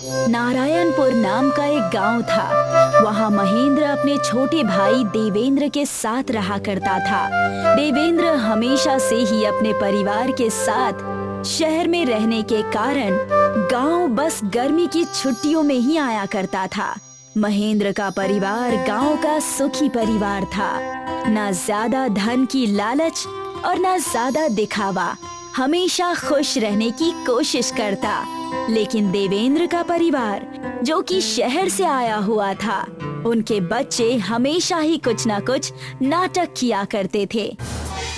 नारायणपुर नाम का एक गांव था। वहां महेंद्र अपने छोटे भाई देवेंद्र के साथ रहा करता था। देवेंद्र हमेशा से ही अपने परिवार के साथ शहर में रहने के कारण गांव बस गर्मी की छुट्टियों में ही आया करता था। महेंद्र का परिवार गांव का सुखी परिवार था। न ज्यादा धन की लालच और न ज्यादा दिखावा, हमेशा खुश रहने की कोशिश करता। लेकिन देवेंद्र का परिवार जो कि शहर से आया हुआ था, उनके बच्चे हमेशा ही कुछ न कुछ नाटक किया करते थे।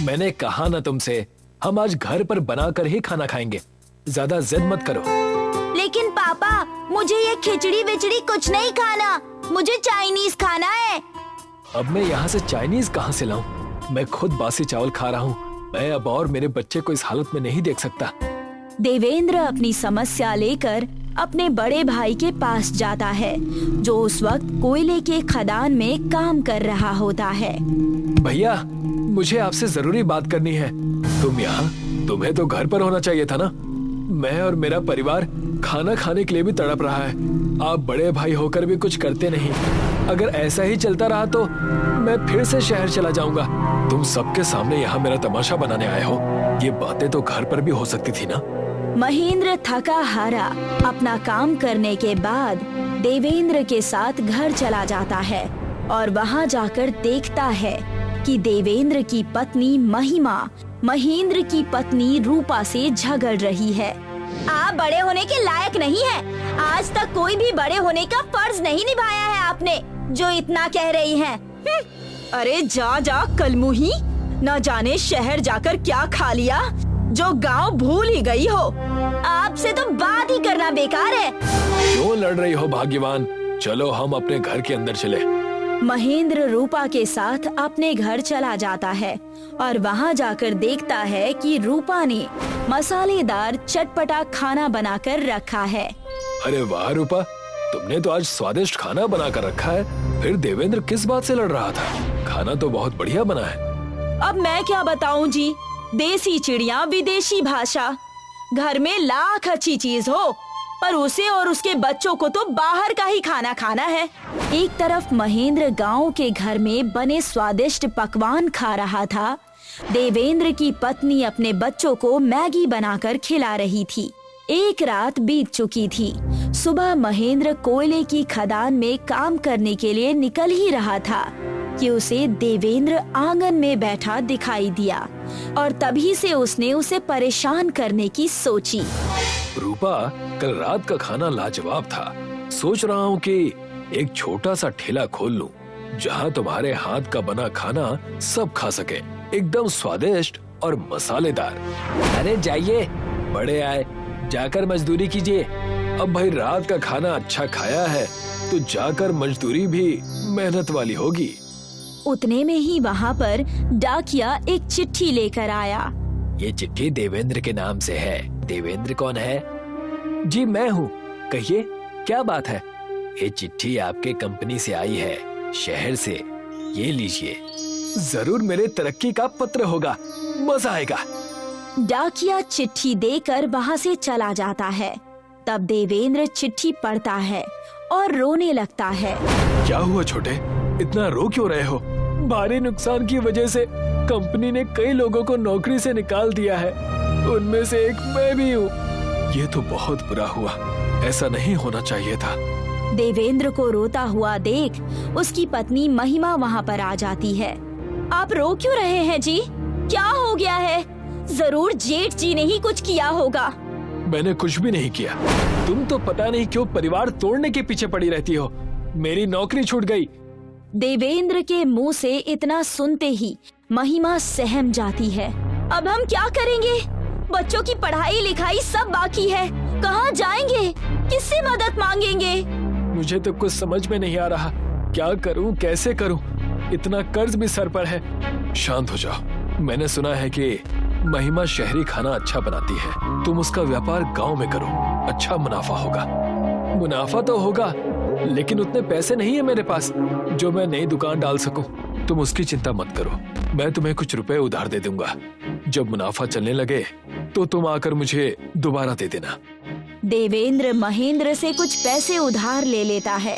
मैंने कहा ना तुमसे, हम आज घर पर बनाकर ही खाना खाएंगे, ज्यादा जिद मत करो। लेकिन पापा, मुझे ये खिचड़ी विचड़ी कुछ नहीं खाना, मुझे चाइनीज खाना है। अब मैं यहाँ से चाइनीज कहाँ से लाऊं? मैं खुद बासी चावल खा रहा हूँ। मैं अब और मेरे बच्चे को इस हालत में नहीं देख सकता। देवेंद्र अपनी समस्या लेकर अपने बड़े भाई के पास जाता है, जो उस वक्त कोयले के खदान में काम कर रहा होता है। भैया, मुझे आपसे जरूरी बात करनी है। तुम यहाँ, तुम्हें तो घर पर होना चाहिए था ना। मैं और मेरा परिवार खाना खाने के लिए भी तड़प रहा है। आप बड़े भाई होकर भी कुछ करते नहीं। अगर ऐसा ही चलता रहा तो मैं फिर से शहर चला जाऊंगा। तुम सबके सामने यहाँ मेरा तमाशा बनाने आए हो। ये बातें तो घर पर भी हो सकती थी ना। महेंद्र थका हारा अपना काम करने के बाद देवेंद्र के साथ घर चला जाता है और वहाँ जाकर देखता है कि देवेंद्र की पत्नी महिमा महेंद्र की पत्नी रूपा से झगड़ रही है। आप बड़े होने के लायक नहीं हैं। आज तक कोई भी बड़े होने का फर्ज नहीं निभाया है आपने, जो इतना कह रही हैं। अरे जा जा कलमुही, न जाने शहर जाकर क्या खा लिया जो गांव भूल ही गई हो। आपसे तो बात ही करना बेकार है। क्यों लड़ रही हो भाग्यवान? चलो हम अपने घर के अंदर चले। महेंद्र रूपा के साथ अपने घर चला जाता है और वहाँ जाकर देखता है कि रूपा ने मसालेदार चटपटा खाना बनाकर रखा है। अरे वाह रूपा, तुमने तो आज स्वादिष्ट खाना बनाकर रखा है। फिर देवेंद्र किस बात से लड़ रहा था? खाना तो बहुत बढ़िया बना है। अब मैं क्या बताऊं जी, देसी चिड़िया विदेशी भाषा। घर में लाख अच्छी चीज हो, पर उसे और उसके बच्चों को तो बाहर का ही खाना खाना है। एक तरफ महेंद्र गांव के घर में बने स्वादिष्ट पकवान खा रहा था, देवेंद्र की पत्नी अपने बच्चों को मैगी बनाकर खिला रही थी। एक रात बीत चुकी थी। सुबह महेंद्र कोयले की खदान में काम करने के लिए निकल ही रहा था कि उसे देवेंद्र आंगन में बैठा दिखाई दिया और तभी से उसने उसे परेशान करने की सोची। रूपा, कल रात का खाना लाजवाब था। सोच रहा हूँ कि एक छोटा सा ठेला खोल लूं, जहाँ तुम्हारे हाथ का बना खाना सब खा सके, एकदम स्वादिष्ट और मसालेदार। अरे जाइए, बड़े आए, जाकर मजदूरी कीजिए। अब भाई रात का खाना अच्छा खाया है तो जाकर मजदूरी भी मेहनत वाली होगी। उतने में ही वहाँ पर डाकिया एक चिट्ठी लेकर आया। ये चिट्ठी देवेंद्र के नाम से है। देवेंद्र कौन है? जी मैं हूँ, कहिए क्या बात है? ये चिट्ठी आपके कंपनी से आई है, शहर से। ये लीजिए, जरूर मेरे तरक्की का पत्र होगा, मजा आएगा। डाकिया चिट्ठी देकर वहाँ से चला जाता है। तब देवेंद्र चिट्ठी पढ़ता है और रोने लगता है। क्या हुआ छोटे, इतना रो क्यों रहे हो? भारी नुकसान की वजह से कंपनी ने कई लोगों को नौकरी से निकाल दिया है, उनमें से एक मैं भी हूँ। ये तो बहुत बुरा हुआ, ऐसा नहीं होना चाहिए था। देवेंद्र को रोता हुआ देख उसकी पत्नी महिमा वहाँ पर आ जाती है। आप रो क्यों रहे हैं जी? क्या हो गया है? जरूर जेठ जी ने ही कुछ किया होगा। मैंने कुछ भी नहीं किया। तुम तो पता नहीं क्यों परिवार तोड़ने के पीछे पड़ी रहती हो। मेरी नौकरी छूट गई। देवेंद्र के मुंह से इतना सुनते ही महिमा सहम जाती है। अब हम क्या करेंगे? बच्चों की पढ़ाई लिखाई सब बाकी है, कहाँ जाएंगे? किससे मदद मांगेंगे? मुझे तो कुछ समझ में नहीं आ रहा, क्या करूं, कैसे करूं? इतना कर्ज भी सर पर है। शांत हो जाओ। मैंने सुना है कि महिमा शहरी खाना अच्छा बनाती है। तुम उसका व्यापार गांव में करो, अच्छा मुनाफा होगा। मुनाफा तो होगा, लेकिन उतने पैसे नहीं है मेरे पास जो मैं नई दुकान डाल सकूं। तुम उसकी चिंता मत करो, मैं तुम्हें कुछ रुपए उधार दे दूंगा। जब मुनाफा चलने लगे तो तुम आकर मुझे दोबारा दे देना। देवेंद्र महेंद्र से कुछ पैसे उधार ले लेता है।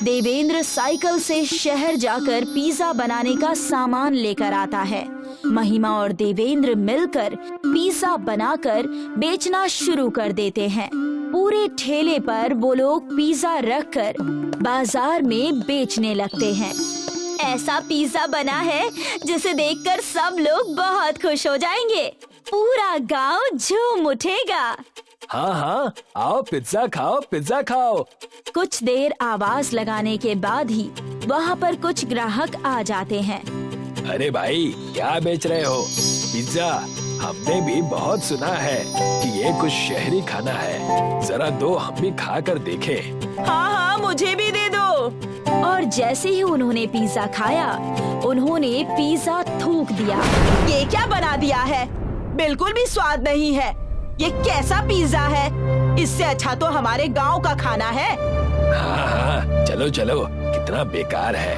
देवेंद्र साइकिल से शहर जाकर पिज्जा बनाने का सामान लेकर आता है। महिमा और देवेंद्र मिलकर पिज्जा बनाकर बेचना शुरू कर देते हैं। पूरे ठेले पर वो लोग पिज्जा रखकर बाजार में बेचने लगते हैं। ऐसा पिज्जा बना है जिसे देखकर सब लोग बहुत खुश हो जाएंगे। पूरा गांव झूम उठेगा। हाँ हाँ, आओ पिज्जा खाओ, पिज्जा खाओ। कुछ देर आवाज लगाने के बाद ही वहाँ पर कुछ ग्राहक आ जाते हैं। अरे भाई, क्या बेच रहे हो? पिज्जा? हमने भी बहुत सुना है कि ये कुछ शहरी खाना है, जरा दो हम भी खा कर देखें। हाँ हाँ, मुझे भी दे दो। और जैसे ही उन्होंने पिज्जा खाया, उन्होंने पिज्जा थूक दिया। ये क्या बना दिया है? बिल्कुल भी स्वाद नहीं है। ये कैसा पिज्जा है? इससे अच्छा तो हमारे गांव का खाना है। हाँ हाँ, चलो चलो, कितना बेकार है।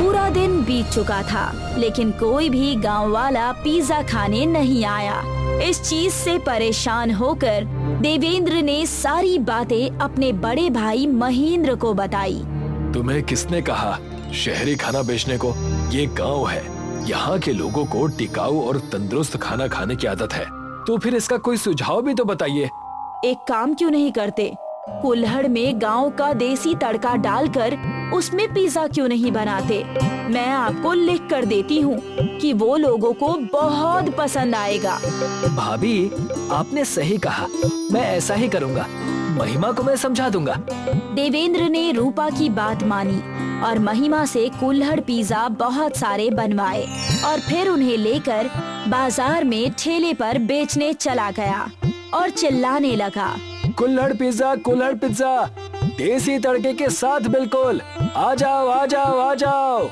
पूरा दिन बीत चुका था, लेकिन कोई भी गांव वाला पिज्जा खाने नहीं आया। इस चीज से परेशान होकर देवेंद्र ने सारी बातें अपने बड़े भाई महेंद्र को बताई। तुम्हें किसने कहा शहरी खाना बेचने को? ये गांव है, यहाँ के लोगों को टिकाऊ और तंदुरुस्त खाना खाने की आदत है। तो फिर इसका कोई सुझाव भी तो बताइए। एक काम क्यों नहीं करते? कुल्हड़ में गांव का देसी तड़का डालकर उसमें पिज्जा क्यों नहीं बनाते? मैं आपको लिख कर देती हूँ कि वो लोगों को बहुत पसंद आएगा। भाभी, आपने सही कहा, मैं ऐसा ही करूँगा। महिमा को मैं समझा दूंगा। देवेंद्र ने रूपा की बात मानी और महिमा से कुल्हड़ पिज्जा बहुत सारे बनवाए और फिर उन्हें लेकर बाजार में ठेले पर बेचने चला गया और चिल्लाने लगा, कुल्हड़ पिज्जा, कुल्हड़ पिज्जा, देसी तड़के के साथ बिल्कुल। आ जाओ आ जाओ आ जाओ।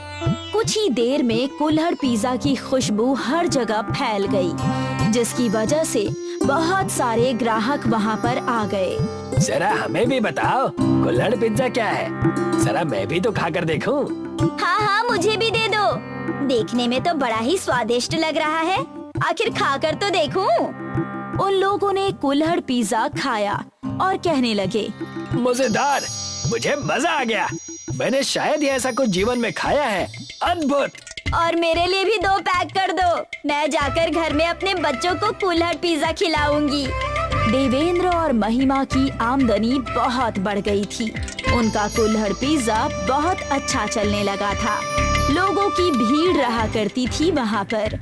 कुछ ही देर में कुल्हड़ पिज्जा की खुशबू हर जगह फैल गई, जिसकी वजह से बहुत सारे ग्राहक वहाँ पर आ गए। जरा हमें भी बताओ, कुल्हड़ पिज्जा क्या है? जरा मैं भी तो खाकर देखूं। हाँ हाँ, मुझे भी दे दो। देखने में तो बड़ा ही स्वादिष्ट लग रहा है, आखिर खाकर तो देखूं। उन लोगों ने कुल्हड़ पिज्जा खाया और कहने लगे, मजेदार, मुझे मजा आ गया। मैंने शायद ही ऐसा कुछ जीवन में खाया है। अद्भुत। और मेरे लिए भी 2 पैक कर दो। मैं जाकर घर में अपने बच्चों को कुल्हड़ पिज्जा खिलाऊंगी। देवेंद्र और महिमा की आमदनी बहुत बढ़ गई थी। उनका कुल्हड़ पिज्जा बहुत अच्छा चलने लगा था। लोगों की भीड़ रहा करती थी वहाँ पर।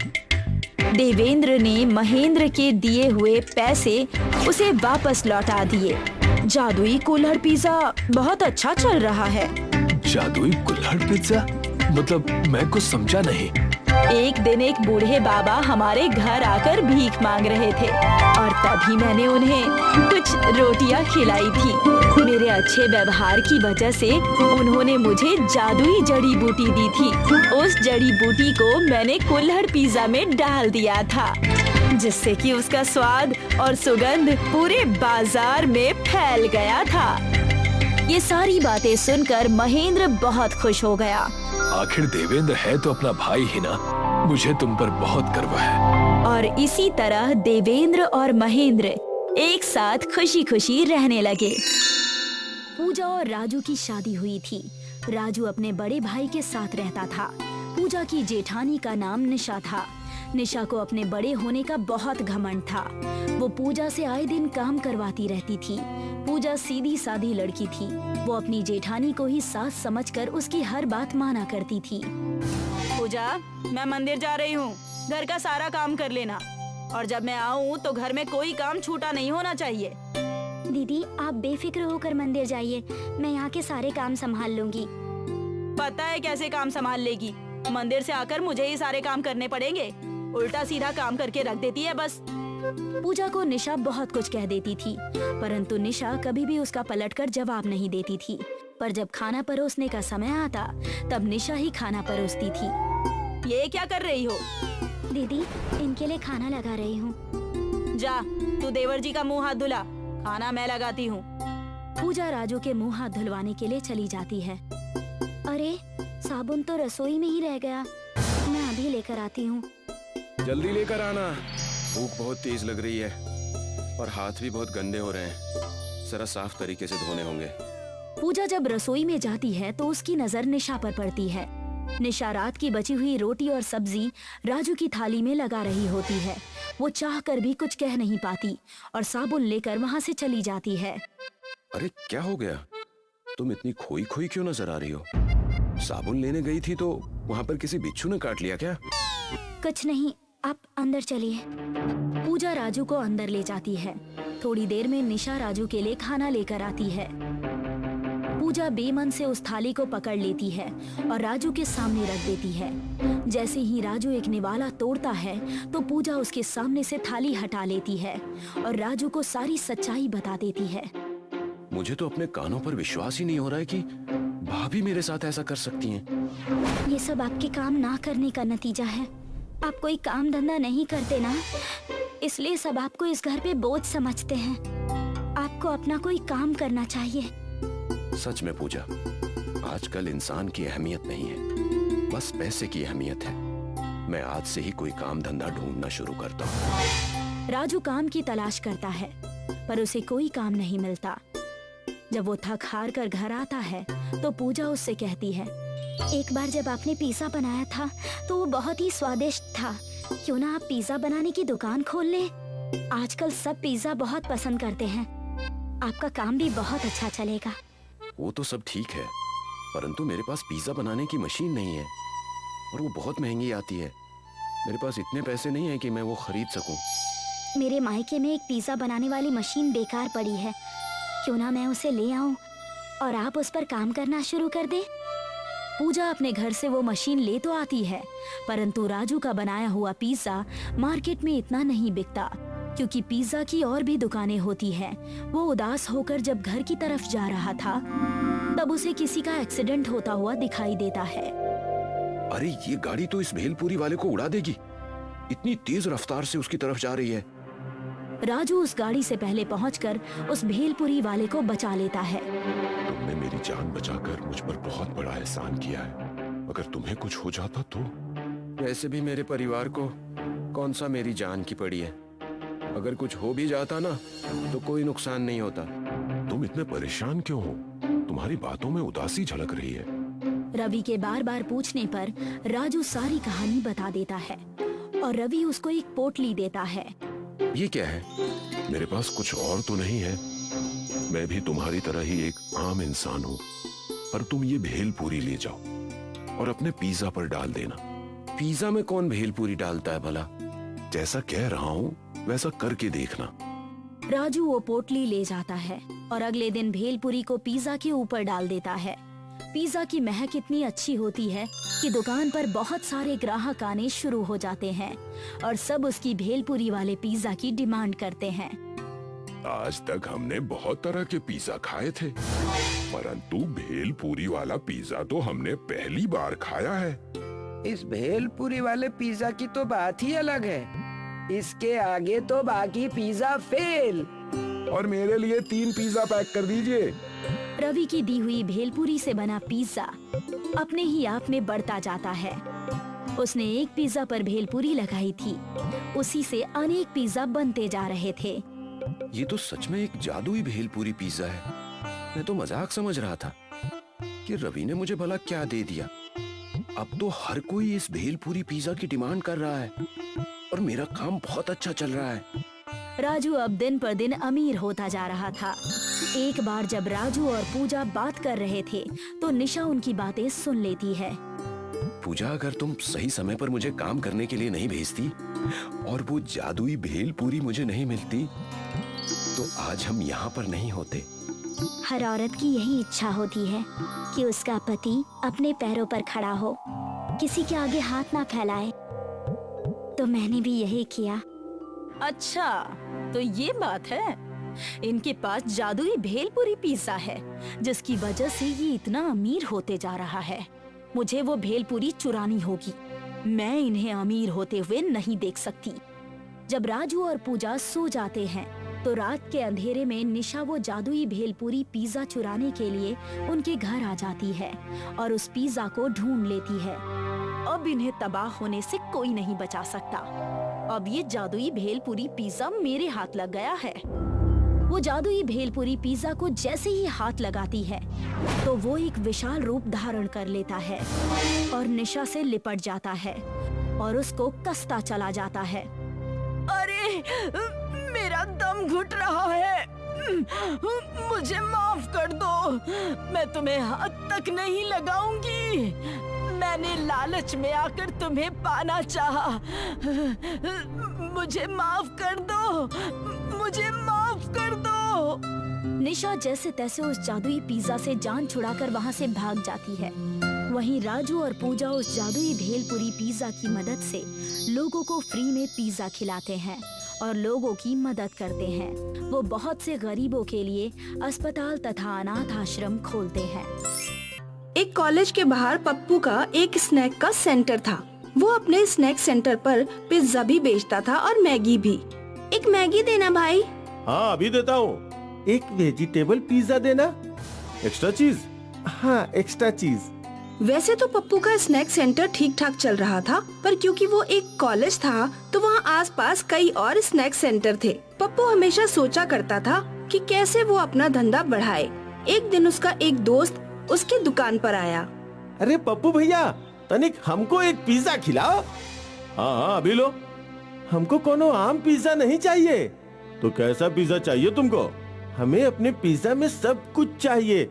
देवेंद्र ने महेंद्र के दिए हुए पैसे उसे वापस लौटा दिए। जादुई कुल्हड़ पिज्जा बहुत अच्छा चल रहा है। जादुई कुल्हड़ पिज्जा? मतलब मैं कुछ समझा नहीं। एक दिन एक बूढ़े बाबा हमारे घर आकर भीख मांग रहे थे और तभी मैंने उन्हें कुछ रोटियां खिलाई थी। मेरे अच्छे व्यवहार की वजह से उन्होंने मुझे जादुई जड़ी बूटी दी थी। उस जड़ी बूटी को मैंने कुल्हड़ पिज्जा में डाल दिया था, जिससे कि उसका स्वाद और सुगंध पूरे बाजार में फैल गया था। ये सारी बातें सुनकर महेंद्र बहुत खुश हो गया। आखिर देवेंद्र है तो अपना भाई ही ना। मुझे तुम पर बहुत गर्व है। और इसी तरह देवेंद्र और महेंद्र एक साथ खुशी खुशी रहने लगे। पूजा और राजू की शादी हुई थी। राजू अपने बड़े भाई के साथ रहता था। पूजा की जेठानी का नाम निशा था। निशा को अपने बड़े होने का बहुत घमंड था। वो पूजा से आए दिन काम करवाती रहती थी। पूजा सीधी सादी लड़की थी। वो अपनी जेठानी को ही सास समझकर उसकी हर बात माना करती थी। पूजा, मैं मंदिर जा रही हूँ, घर का सारा काम कर लेना और जब मैं आऊँ तो घर में कोई काम छूटा नहीं होना चाहिए। दीदी, आप बेफिक्र होकर मंदिर जाइए, मैं यहाँ के सारे काम संभाल लूंगी। पता है कैसे काम संभाल लेगी? मंदिर से आकर मुझे ही सारे काम करने पड़ेंगे। उल्टा सीधा काम करके रख देती है बस। पूजा को निशा बहुत कुछ कह देती थी, परंतु निशा कभी भी उसका पलटकर जवाब नहीं देती थी। पर जब खाना परोसने का समय आता, तब निशा ही खाना परोसती थी। ये क्या कर रही हो? दीदी, इनके लिए खाना लगा रही हूँ। जा, तू देवर जी का मुंह हाथ धुला, खाना मैं लगाती हूँ। पूजा राजू के मुंह हाथ धुलवाने के लिए चली जाती है। अरे, साबुन तो रसोई में ही रह गया, मैं अभी लेकर आती हूँ। जल्दी लेकर आना। भूख बहुत तेज लग रही है और हाथ भी बहुत गंदे हो रहे हैं। जरा साफ तरीके से धोने होंगे। पूजा जब रसोई में जाती है तो उसकी नजर निशा पर पड़ती है। निशा रात की बची हुई रोटी और सब्जी राजू की थाली में लगा रही होती है। वो चाह कर भी कुछ कह नहीं पाती और साबुन लेकर वहाँ से चली जाती है। अरे क्या हो गया? तुम इतनी खोई खोई क्यों नजर आ रही हो? साबुन लेने गई थी तो वहाँ पर किसी बिच्छू ने काट लिया क्या? कुछ नहीं, आप अंदर चलिए। पूजा राजू को अंदर ले जाती है। थोड़ी देर में निशा राजू के लिए खाना लेकर आती है। पूजा बेमन से उस थाली को पकड़ लेती है और राजू के सामने रख देती है। जैसे ही राजू एक निवाला तोड़ता है तो पूजा उसके सामने से थाली हटा लेती है और राजू को सारी सच्चाई बता देती है। मुझे तो अपने कानों पर विश्वास ही नहीं हो रहा है कि भाभी मेरे साथ ऐसा कर सकती हैं। ये सब आपके काम ना करने का नतीजा है। आप कोई काम धंधा नहीं करते ना, इसलिए सब आपको इस घर पे बोझ समझते हैं। आपको अपना कोई काम करना चाहिए। सच में पूजा, आजकल इंसान की अहमियत नहीं है, बस पैसे की अहमियत है। मैं आज से ही कोई काम धंधा ढूंढना शुरू करता हूँ। राजू काम की तलाश करता है पर उसे कोई काम नहीं मिलता। जब वो थक हार कर घर आता है तो पूजा उससे कहती है, एक बार जब आपने पिज्जा बनाया था तो वो बहुत ही स्वादिष्ट था। क्यों ना आप पिज्जा बनाने की दुकान खोल लें? आजकल सब पिज्जा बहुत पसंद करते हैं। आपका काम भी बहुत अच्छा चलेगा। वो तो सब ठीक है, परंतु मेरे पास पिज्जा बनाने की मशीन नहीं है और वो बहुत महंगी आती है। मेरे पास इतने पैसे नहीं है कि मैं वो खरीद सकूं। मेरे मायके में एक पिज्जा बनाने वाली मशीन बेकार पड़ी है। क्यों ना मैं उसे ले आऊं और आप उस पर काम करना शुरू कर दें? पूजा अपने घर से वो मशीन ले तो आती है, परंतु राजू का बनाया हुआ पिज्जा मार्केट में इतना नहीं बिकता, क्योंकि पिज्जा की और भी दुकानें होती हैं। वो उदास होकर जब घर की तरफ जा रहा था तब उसे किसी का एक्सीडेंट होता हुआ दिखाई देता है। अरे ये गाड़ी तो इस भेलपुरी वाले को उड़ा देगी। इतनी तेज रफ्तार से उसकी तरफ जा रही है। राजू उस गाड़ी से पहले पहुंचकर उस भेलपुरी वाले को बचा लेता है। तुमने मेरी जान बचाकर मुझ पर बहुत बड़ा एहसान किया है। अगर तुम्हें कुछ हो जाता तो? वैसे भी मेरे परिवार को कौन सा मेरी जान की पड़ी है। अगर कुछ हो भी जाता ना तो कोई नुकसान नहीं होता। तुम इतने परेशान क्यों हो? तुम्हारी बातों में उदासी झलक रही है। रवि के बार बार पूछने पर राजू सारी कहानी बता देता है और रवि उसको एक पोटली देता है। ये क्या है? मेरे पास कुछ और तो नहीं है। मैं भी तुम्हारी तरह ही एक आम इंसान हूँ, पर तुम ये भेलपूरी ले जाओ और अपने पिज्जा पर डाल देना। पिज्जा में कौन भेलपूरी डालता है भला? जैसा कह रहा हूँ वैसा करके देखना। राजू वो पोटली ले जाता है और अगले दिन भेलपुरी को पिज्जा के ऊपर डाल देता है। पिज्जा की महक इतनी अच्छी होती है कि दुकान पर बहुत सारे ग्राहक आने शुरू हो जाते हैं और सब उसकी भेलपुरी वाले पिज्जा की डिमांड करते हैं। आज तक हमने बहुत तरह के पिज्जा खाए थे, परंतु भेलपूरी वाला पिज्जा तो हमने पहली बार खाया है। इस भेलपुरी वाले पिज्जा की तो बात ही अलग है। इसके आगे तो बाकी पिज्जा फेल। और मेरे लिए 3 पिज्जा पैक कर दीजिए। रवि की दी हुई भेलपुरी से बना पिज्जा अपने ही आप में बढ़ता जाता है। उसने एक पिज्जा पर भेलपुरी लगाई थी, उसी से अनेक पिज्जा बनते जा रहे थे। ये तो सच में एक जादुई भेलपूरी पिज्जा है। मैं तो मजाक समझ रहा था कि रवि ने मुझे भला क्या दे दिया। अब तो हर कोई इस भेलपूरी पिज्जा की डिमांड कर रहा है और मेरा काम बहुत अच्छा चल रहा है। राजू अब दिन पर दिन अमीर होता जा रहा था। एक बार जब राजू और पूजा बात कर रहे थे तो निशा उनकी बातें सुन लेती है। पूजा, अगर तुम सही समय पर मुझे काम करने के लिए नहीं भेजती और वो जादुई भेलपूरी मुझे नहीं मिलती तो आज हम यहाँ पर नहीं होते। हर औरत की यही इच्छा होती है कि उसका पति अपने पैरों पर खड़ा हो, किसी के आगे हाथ ना फैलाए। तो मैंने भी यही किया। अच्छा, तो ये बात है। इनके पास जादुई भेलपुरी पिज्जा है जिसकी वजह से ये इतना अमीर होते जा रहा है। मुझे वो भेलपुरी चुरानी होगी। मैं इन्हें अमीर होते हुए नहीं देख सकती। जब राजू और पूजा सो जाते हैं तो रात के अंधेरे में निशा वो जादुई भेलपुरी पिज्जा चुराने के लिए उनके घर आ जाती है और उस पिज्जा को ढूंढ लेती है। अब इन्हें तबाह होने से कोई नहीं बचा सकता। अब ये जादुई भेलपुरी पिज्जा मेरे हाथ लग गया है। वो जादुई भेलपुरी पिज्जा को जैसे ही हाथ लगाती है तो वो एक विशाल रूप धारण कर लेता है और निशा से लिपट जाता है और उसको कसता चला जाता है। अरे मेरा दम घुट रहा है, मुझे माफ कर दो, मैं तुम्हें हाथ तक नहीं लगाऊंगी। मैंने लालच में आकर तुम्हें पाना चाहा। मुझे माफ कर दो, मुझे माफ कर दो। निशा जैसे तैसे उस जादुई पिज्जा से जान छुड़ाकर वहाँ से भाग जाती है। वहीं राजू और पूजा उस जादुई भेलपुरी पिज्जा की मदद से लोगों को फ्री में पिज्जा खिलाते हैं और लोगों की मदद करते हैं। वो बहुत से गरीबों के लिए अस्पताल तथा अनाथ आश्रम खोलते हैं। एक कॉलेज के बाहर पप्पू का एक स्नैक का सेंटर था। वो अपने स्नैक सेंटर पर पिज्जा भी बेचता था और मैगी भी। एक मैगी देना भाई। हाँ अभी देता हूँ। एक वेजिटेबल पिज्जा देना। एक्स्ट्रा चीज। हाँ एक्स्ट्रा चीज। वैसे तो पप्पू का स्नैक सेंटर ठीक ठाक चल रहा था, पर क्योंकि वो एक कॉलेज था तो वहाँ आसपास कई और स्नैक सेंटर थे। पप्पू हमेशा सोचा करता था कि कैसे वो अपना धंधा बढ़ाए। एक दिन उसका एक दोस्त उसकी दुकान पर आया। अरे पप्पू भैया, तनिक हमको एक पिज्जा खिलाओ। हाँ अभी लो। हमको कोनो आम पिज्जा नहीं चाहिए। तो कैसा पिज्जा चाहिए तुमको? हमें अपने पिज्जा में सब कुछ चाहिए,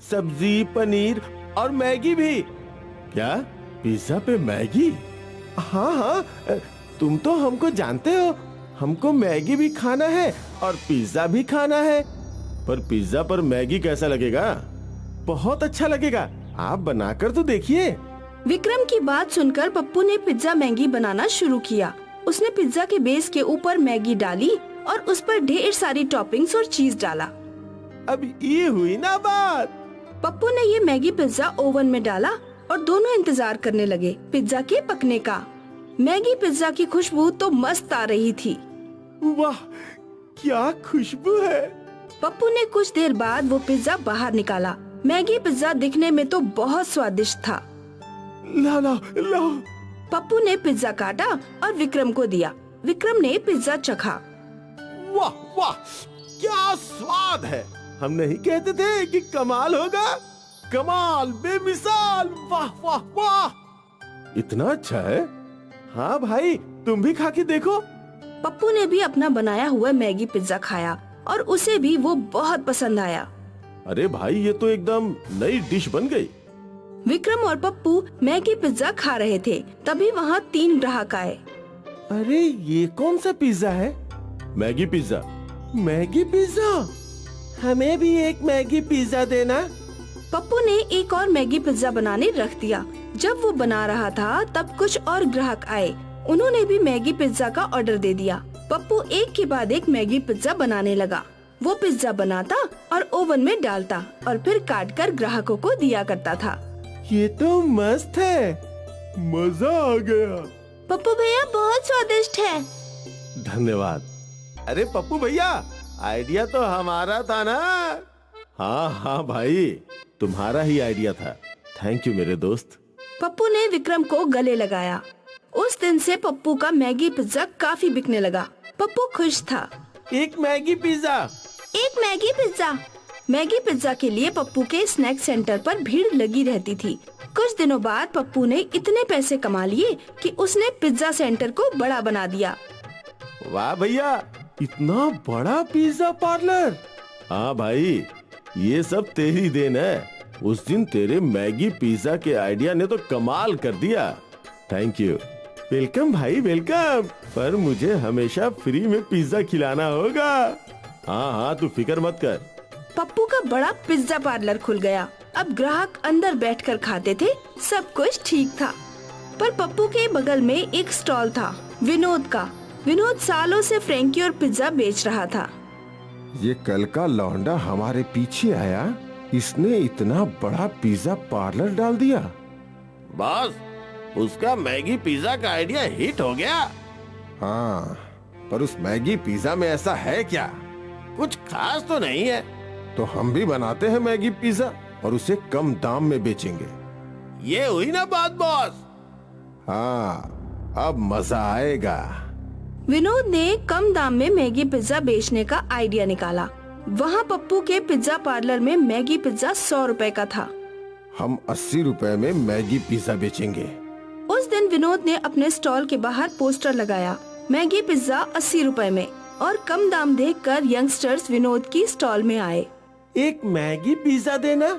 सब्जी, पनीर और मैगी भी। क्या पिज्जा पे मैगी? हाँ हाँ, तुम तो हमको जानते हो, हमको मैगी भी खाना है और पिज्जा भी खाना है। पर पिज्जा पर मैगी कैसा लगेगा? बहुत अच्छा लगेगा, आप बनाकर तो देखिए। विक्रम की बात सुनकर पप्पू ने पिज्जा मैगी बनाना शुरू किया। उसने पिज्जा के बेस के ऊपर मैगी डाली और उस पर ढेर सारी टॉपिंग्स और चीज डाला। अब ये हुई ना बात। पप्पू ने ये मैगी पिज्जा ओवन में डाला और दोनों इंतजार करने लगे पिज्जा के पकने का। मैगी पिज्जा की खुशबू तो मस्त आ रही थी। वाह क्या खुशबू है। पप्पू ने कुछ देर बाद वो पिज्जा बाहर निकाला। मैगी पिज्जा दिखने में तो बहुत स्वादिष्ट था। ला ला ला। पप्पू ने पिज्जा काटा और विक्रम को दिया। विक्रम ने पिज्जा चखा। वाह वाह क्या स्वाद है। हम नहीं कहते थे कि कमाल होगा? कमाल, बेमिसाल, वाह वाह वाह। इतना अच्छा है। हाँ भाई तुम भी खा के देखो। पप्पू ने भी अपना बनाया हुआ मैगी पिज्जा खाया और उसे भी वो बहुत पसंद आया। अरे भाई ये तो एकदम नई डिश बन गई। विक्रम और पप्पू मैगी पिज्जा खा रहे थे, तभी वहाँ 3 ग्राहक आए। अरे ये कौन सा पिज्जा है? Maggi pizza. मैगी पिज्जा, हमें भी एक मैगी पिज्जा देना। पप्पू ने एक और मैगी पिज्जा बनाने रख दिया। जब वो बना रहा था तब कुछ और ग्राहक आए। उन्होंने भी मैगी पिज्जा का ऑर्डर दे दिया। पप्पू एक के बाद एक मैगी पिज्जा बनाने लगा। वो पिज्जा बनाता और ओवन में डालता और फिर काट कर ग्राहकों को दिया करता था। ये तो मस्त है, मजा आ गया। पप्पू भैया बहुत स्वादिष्ट है। धन्यवाद। अरे पप्पू भैया आइडिया तो हमारा था ना। हाँ हाँ भाई तुम्हारा ही आइडिया था। थैंक यू मेरे दोस्त। पप्पू ने विक्रम को गले लगाया। उस दिन से पप्पू का मैगी पिज्जा काफी बिकने लगा। पप्पू खुश था। एक मैगी पिज्जा। एक मैगी पिज्जा। मैगी पिज्जा के लिए पप्पू के स्नैक सेंटर पर भीड़ लगी रहती थी। कुछ दिनों बाद पप्पू ने इतने पैसे कमा लिए कि उसने पिज्जा सेंटर को बड़ा बना दिया। वाह भैया इतना बड़ा पिज्जा पार्लर। हाँ भाई ये सब तेरी देन है। उस दिन तेरे मैगी पिज्जा के आइडिया ने तो कमाल कर दिया। Thank you. वेलकम भाई वेलकम। पर मुझे हमेशा फ्री में पिज्जा खिलाना होगा। हाँ हाँ तू फिक्र मत कर। पप्पू का बड़ा पिज्जा पार्लर खुल गया। अब ग्राहक अंदर बैठकर खाते थे। सब कुछ ठीक था। पर पप्पू के बगल में एक स्टॉल था विनोद का। विनोद सालों से फ्रेंकी और पिज्जा बेच रहा था। ये कल का लौंडा हमारे पीछे आया, इसने इतना बड़ा पिज्जा पार्लर डाल दिया। बॉस उसका मैगी पिज्जा का आइडिया हिट हो गया। हाँ पर उस मैगी पिज्जा में ऐसा है क्या? कुछ खास तो नहीं है। तो हम भी बनाते हैं मैगी पिज्जा और उसे कम दाम में बेचेंगे। ये हुई ना बात बॉस। हाँ अब मजा आएगा। विनोद ने कम दाम में मैगी पिज्जा बेचने का आइडिया निकाला। वहाँ पप्पू के पिज्जा पार्लर में मैगी पिज्जा 100 रुपए का था। हम 80 रुपए में मैगी पिज्जा बेचेंगे। उस दिन विनोद ने अपने स्टॉल के बाहर पोस्टर लगाया, मैगी पिज्जा 80 रुपए में, और कम दाम देखकर यंगस्टर्स विनोद की स्टॉल में आए। एक मैगी पिज्जा देना।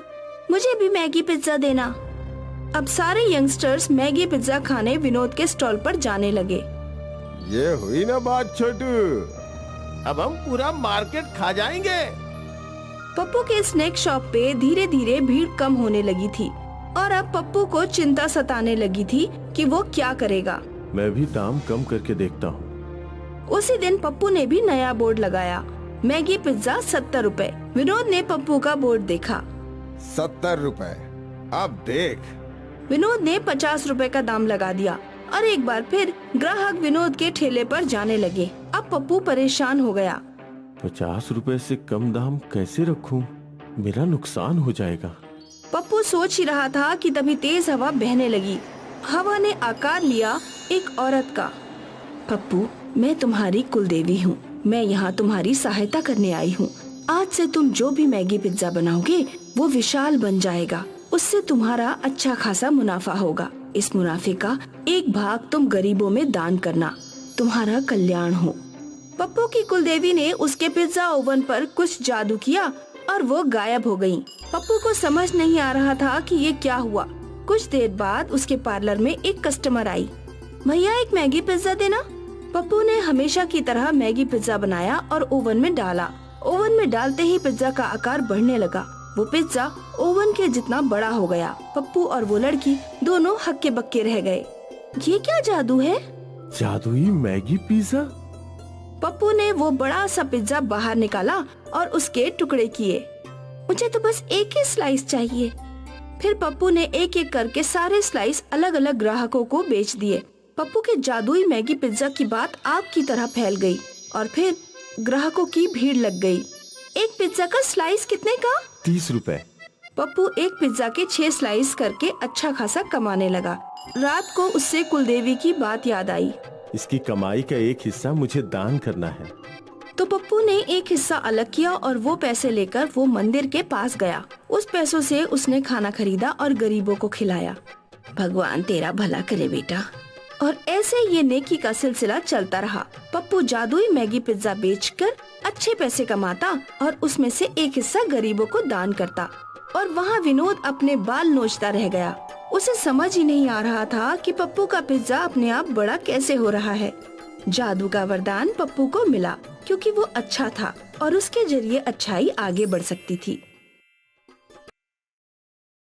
मुझे भी मैगी पिज्जा देना। अब सारे यंगस्टर्स मैगी पिज्जा खाने विनोद के स्टॉल पर जाने लगे। ये हुई ना बात छोटू, अब हम पूरा मार्केट खा जाएंगे। पप्पू के स्नैक शॉप पे धीरे धीरे भीड़ कम होने लगी थी और अब पप्पू को चिंता सताने लगी थी कि वो क्या करेगा। मैं भी दाम कम करके देखता हूँ। उसी दिन पप्पू ने भी नया बोर्ड लगाया, मैगी पिज्जा 70 रुपए। विनोद ने पप्पू का बोर्ड देखा। 70 रुपए, अब देख। विनोद ने 50 रुपए का दाम लगा दिया और एक बार फिर ग्राहक विनोद के ठेले पर जाने लगे। अब पप्पू परेशान हो गया। 50 रुपए से कम दाम कैसे रखूं? मेरा नुकसान हो जाएगा। पप्पू सोच ही रहा था कि तभी तेज हवा बहने लगी। हवा ने आकार लिया एक औरत का। पप्पू, मैं तुम्हारी कुलदेवी हूँ। मैं यहाँ तुम्हारी सहायता करने आई हूँ। आज से तुम जो भी मैगी पिज्जा बनाओगे वो विशाल बन जाएगा। उससे तुम्हारा अच्छा खासा मुनाफा होगा। इस मुनाफे का एक भाग तुम गरीबों में दान करना। तुम्हारा कल्याण हो। पप्पू की कुलदेवी ने उसके पिज्जा ओवन पर कुछ जादू किया और वो गायब हो गयी। पप्पू को समझ नहीं आ रहा था कि ये क्या हुआ। कुछ देर बाद उसके पार्लर में एक कस्टमर आई। भैया, एक मैगी पिज्जा देना। पप्पू ने हमेशा की तरह मैगी पिज्जा बनाया और ओवन में डाला। ओवन में डालते ही पिज्जा का आकार बढ़ने लगा। वो पिज्जा ओवन के जितना बड़ा हो गया। पप्पू और वो लड़की दोनों हक्के बक्के रह गए। ये क्या जादू है? जादुई मैगी पिज्जा। पप्पू ने वो बड़ा सा पिज्जा बाहर निकाला और उसके टुकड़े किए। मुझे तो बस एक ही स्लाइस चाहिए। फिर पप्पू ने एक एक करके सारे स्लाइस अलग अलग ग्राहकों को बेच दिए। पप्पू के जादुई मैगी पिज्जा की बात आग की तरह फैल गई और फिर ग्राहकों की भीड़ लग गई। एक पिज्जा का स्लाइस कितने का? 30 रुपए। पप्पू एक पिज्जा के 6 स्लाइस करके अच्छा खासा कमाने लगा। रात को उससे कुलदेवी की बात याद आई। इसकी कमाई का एक हिस्सा मुझे दान करना है। तो पप्पू ने एक हिस्सा अलग किया और वो पैसे लेकर वो मंदिर के पास गया। उस पैसों से उसने खाना खरीदा और गरीबों को खिलाया। भगवान तेरा भला करे बेटा। और ऐसे ये नेकी का सिलसिला चलता रहा। पप्पू जादुई मैगी पिज्जा बेचकर अच्छे पैसे कमाता और उसमें से एक हिस्सा गरीबों को दान करता। और वहाँ विनोद अपने बाल नोचता रह गया। उसे समझ ही नहीं आ रहा था कि पप्पू का पिज्जा अपने आप बड़ा कैसे हो रहा है। जादू का वरदान पप्पू को मिला क्योंकि वो अच्छा था और उसके जरिए अच्छाई आगे बढ़ सकती थी।